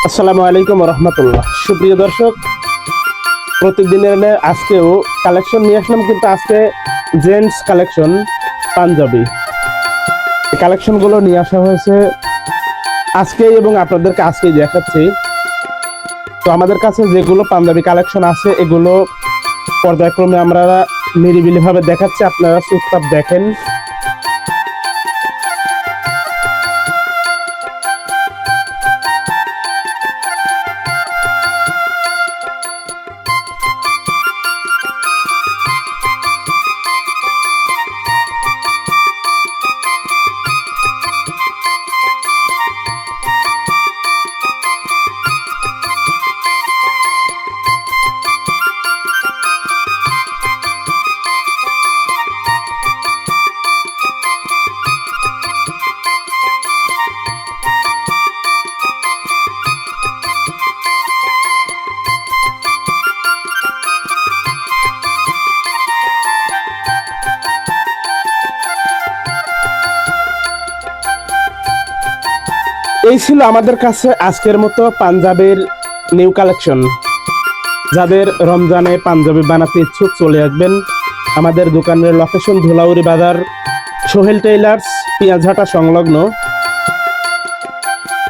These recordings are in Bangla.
আসসালামু আলাইকুম রহমতুল্লাহ। সুপ্রিয় দর্শক, প্রতিদিনের ন্যায় আজকেও কালেকশন নিয়ে আসলাম, কিন্তু আজকে জেন্টস কালেকশন পাঞ্জাবি। এই কালেকশনগুলো নিয়ে আসা হয়েছে আজকেই এবং আপনাদেরকে আজকেই দেখাচ্ছি। তো আমাদের কাছে যেগুলো পাঞ্জাবি কালেকশন আছে এগুলো পর্যায়ক্রমে আমরা নিরিবিলিভাবে দেখাচ্ছি, আপনারা চুপচাপ দেখেন। এই ছিল আমাদের কাছে আজকের মতো পাঞ্জাবের নিউ কালেকশন। যাদের রমজানে পাঞ্জাবি বানাতে ইচ্ছুক চলে আসবেন আমাদের দোকানের লোকেশন ধুলাউড়ি বাজার, সোহেল টেইলার্স, পেঁয়াজহাটা সংলগ্ন।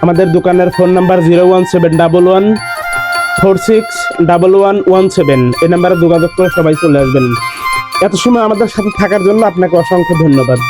আমাদের দোকানের ফোন নাম্বার 01711461117। এই নাম্বারে যোগাযোগ করে সবাই চলে আসবেন। এত সময় আমাদের সাথে থাকার জন্য আপনাকে অসংখ্য ধন্যবাদ।